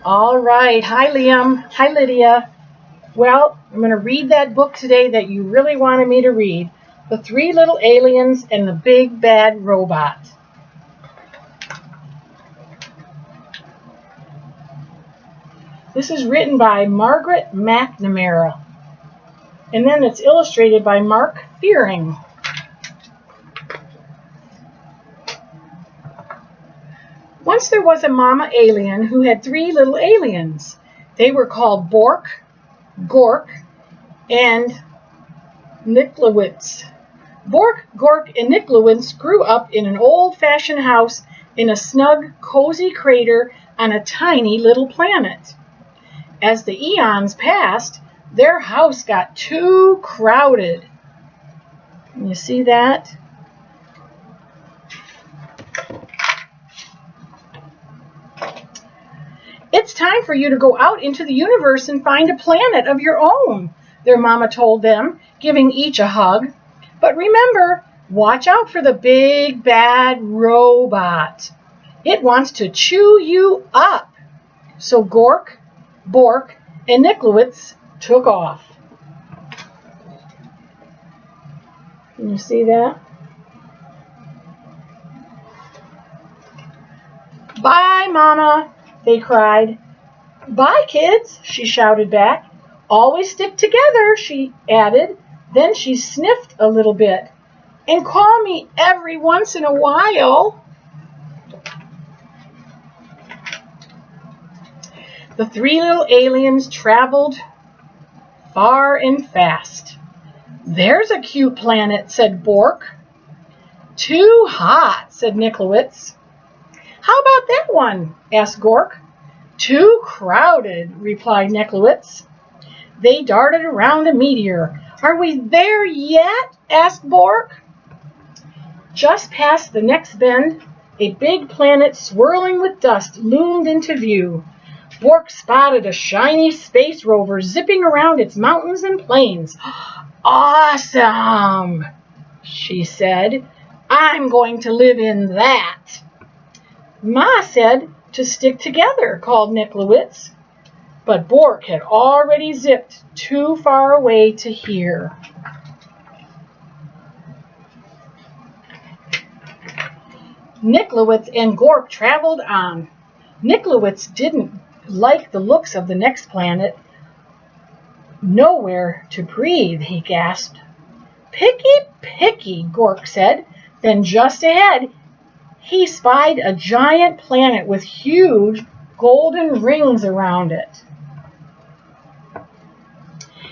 All right. Hi, Liam. Hi, Lydia. Well, I'm going to read that book today that you really wanted me to read. The Three Little Aliens and the Big Bad Robot. This is written by Margaret McNamara. And then it's illustrated by Mark Fearing. Once there was a mama alien who had three little aliens. They were called Bork, Gork, and Niklowitz. Bork, Gork, and Niklowitz grew up in an old-fashioned house in a snug, cozy crater on a tiny little planet. As the eons passed, their house got too crowded. Can you see that? It's time for you to go out into the universe and find a planet of your own, their mama told them, giving each a hug. But remember, watch out for the big bad robot. It wants to chew you up. So Gork, Bork, and Niklowitz took off. Can you see that? Bye, Mama, they cried. Bye, kids, she shouted back. Always stick together, she added. Then she sniffed a little bit. And call me every once in a while. The three little aliens traveled far and fast. There's a cute planet, said Bork. Too hot, said Niklowitz. How about that one? Asked Gork. Too crowded, replied Niklowitz. They darted around a meteor. Are we there yet? Asked Bork. Just past the next bend, a big planet swirling with dust loomed into view. Bork spotted a shiny space rover zipping around its mountains and plains. Awesome, she said. I'm going to live in that. Ma said to stick together, called Niklowitz. But Bork had already zipped too far away to hear. Niklowitz and Gork traveled on. Niklowitz didn't like the looks of the next planet. Nowhere to breathe, he gasped. Picky, picky, Gork said. Then just ahead, he spied a giant planet with huge golden rings around it.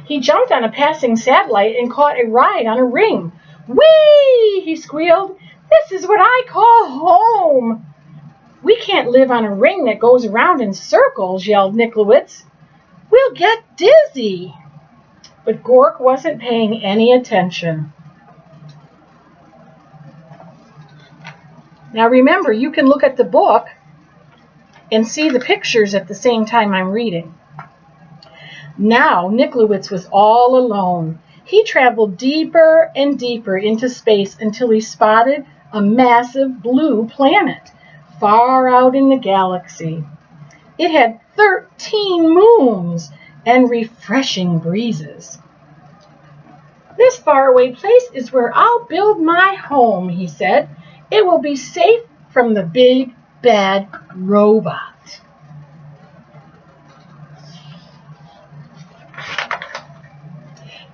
He jumped on a passing satellite and caught a ride on a ring. Whee! He squealed. This is what I call home. We can't live on a ring that goes around in circles, yelled Niklowitz. We'll get dizzy. But Gork wasn't paying any attention. Now remember, you can look at the book and see the pictures at the same time I'm reading. Now Niklowitz was all alone. He traveled deeper and deeper into space until he spotted a massive blue planet far out in the galaxy. It had 13 moons and refreshing breezes. This faraway place is where I'll build my home, he said. It will be safe from the big bad robot.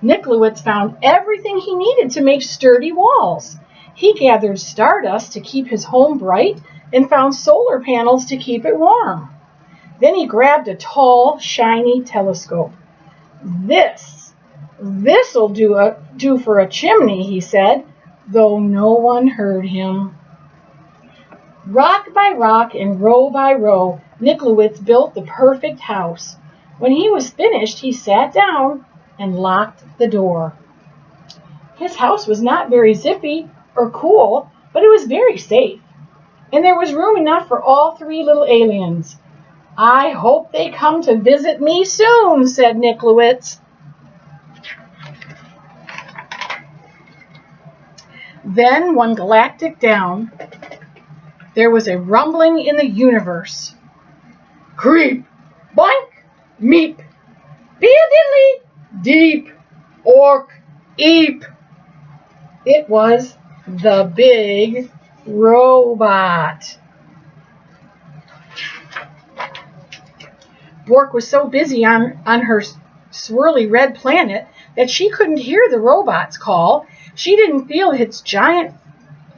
Niklowitz found everything he needed to make sturdy walls. He gathered stardust to keep his home bright and found solar panels to keep it warm. Then he grabbed a tall, shiny telescope. This'll do for a chimney, he said, though no one heard him. Rock by rock and row by row, Niklowitz built the perfect house. When he was finished, he sat down and locked the door. His house was not very zippy or cool, but it was very safe. And there was room enough for all three little aliens. I hope they come to visit me soon, said Niklowitz. Then, one galactic down, there was a rumbling in the universe. Creep, boink, meep, diddly, deep, ork, eep. It was the big robot. Bork was so busy on her swirly red planet that she couldn't hear the robot's call. She didn't feel its giant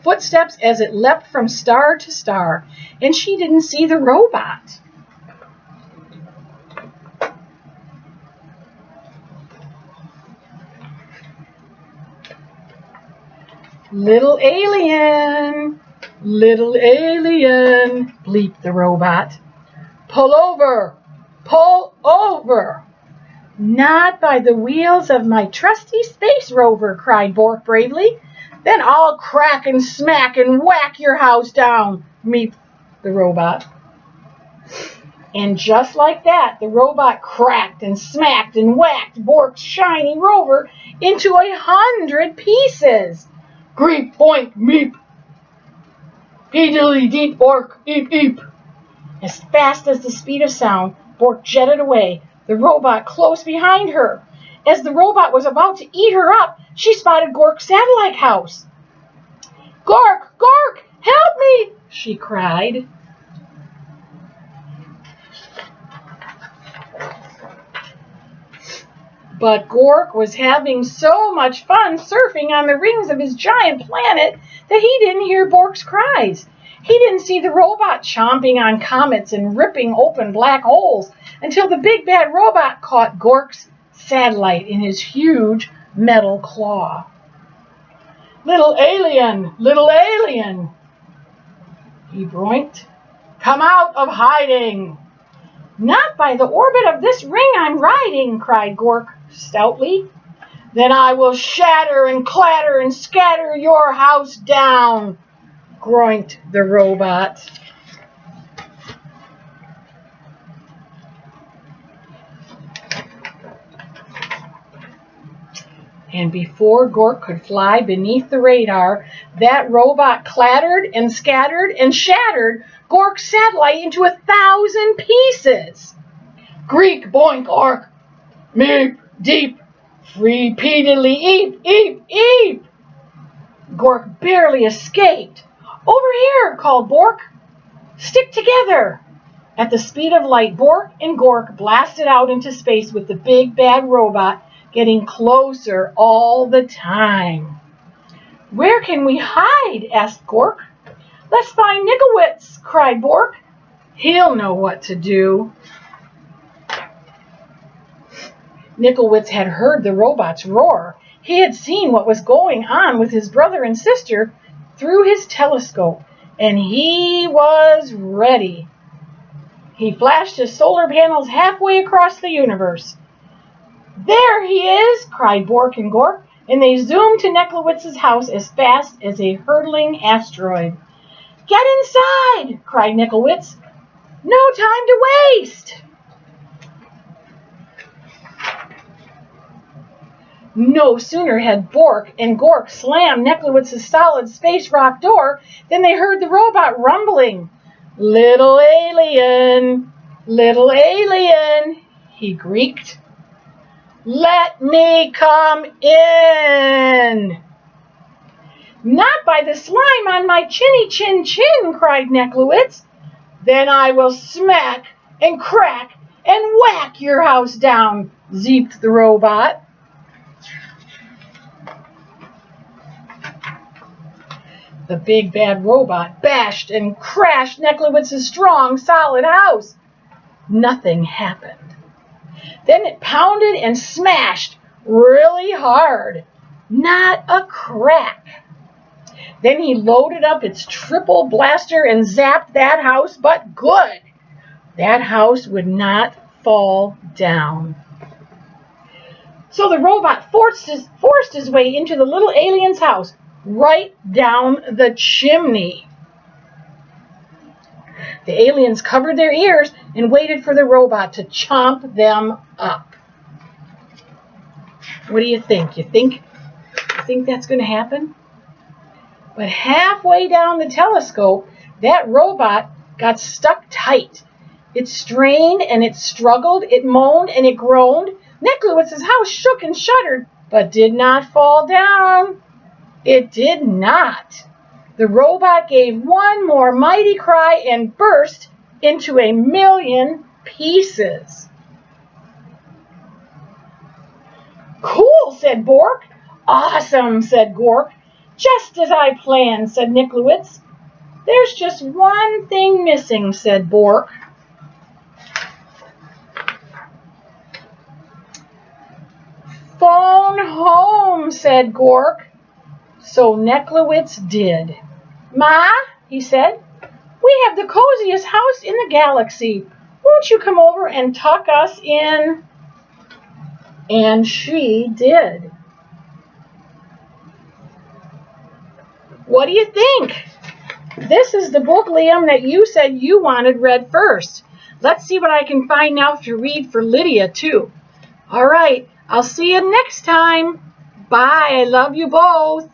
footsteps as it leapt from star to star, and she didn't see the robot. Little alien, bleeped the robot. Pull over, pull over. Not by the wheels of my trusty space rover, cried Bork bravely. Then I'll crack and smack and whack your house down, meeped the robot. And just like that, the robot cracked and smacked and whacked Bork's shiny rover into 100 pieces. Greep, boink, meep. Peedily deep, Bork, eep, eep. As fast as the speed of sound, Bork jetted away, the robot close behind her. As the robot was about to eat her up, she spotted Gork's satellite house. Gork, Gork, help me, she cried. But Gork was having so much fun surfing on the rings of his giant planet that he didn't hear Bork's cries. He didn't see the robot chomping on comets and ripping open black holes until the big bad robot caught Gork's satellite in his huge metal claw. Little alien, he broinked. Come out of hiding. Not by the orbit of this ring I'm riding, cried Gork stoutly. Then I will shatter and clatter and scatter your house down, groinked the robot. And before Gork could fly beneath the radar, that robot clattered and scattered and shattered Gork's satellite into 1,000 pieces. Greek, boink, ork, meep, deep, repeatedly, eep, eep, eep. Gork barely escaped. Over here, called Bork. Stick together. At the speed of light, Bork and Gork blasted out into space with the big bad robot getting closer all the time. Where can we hide? Asked Gork. Let's find Nickelwitz, cried Bork. He'll know what to do. Nickelwitz had heard the robot's roar. He had seen what was going on with his brother and sister through his telescope, and he was ready. He flashed his solar panels halfway across the universe. There he is, cried Bork and Gork, and they zoomed to Nickelwitz's house as fast as a hurtling asteroid. Get inside, cried Nickelwitz. No time to waste. No sooner had Bork and Gork slammed Nickelwitz's solid space rock door than they heard the robot rumbling. Little alien, he greeked. Let me come in. Not by the slime on my chinny chin chin, cried Nickelwitz. Then I will smack and crack and whack your house down, zeeped the robot. The big bad robot bashed and crashed Nickelwitz's strong, solid house. Nothing happened. Then it pounded and smashed really hard. Not a crack. Then he loaded up its triple blaster and zapped that house, but good. That house would not fall down. So the robot forced his way into the little alien's house, right down the chimney. The aliens covered their ears and waited for the robot to chomp them up. What do you think? You think that's going to happen? But halfway down the telescope, that robot got stuck tight, It strained and it struggled, it moaned and it groaned. Necklace's house shook and shuddered, but did not fall down. It did not. The robot gave one more mighty cry and burst into 1,000,000 pieces. Cool, said Bork. Awesome, said Gork. Just as I planned, said Nicklewitz. There's just one thing missing, said Bork. Phone home, said Gork. So Necklewitz did. Ma, he said, we have the coziest house in the galaxy. Won't you come over and tuck us in? And she did. What do you think? This is the book, Liam, that you said you wanted read first. Let's see what I can find now to read for Lydia, too. All right, I'll see you next time. Bye. I love you both.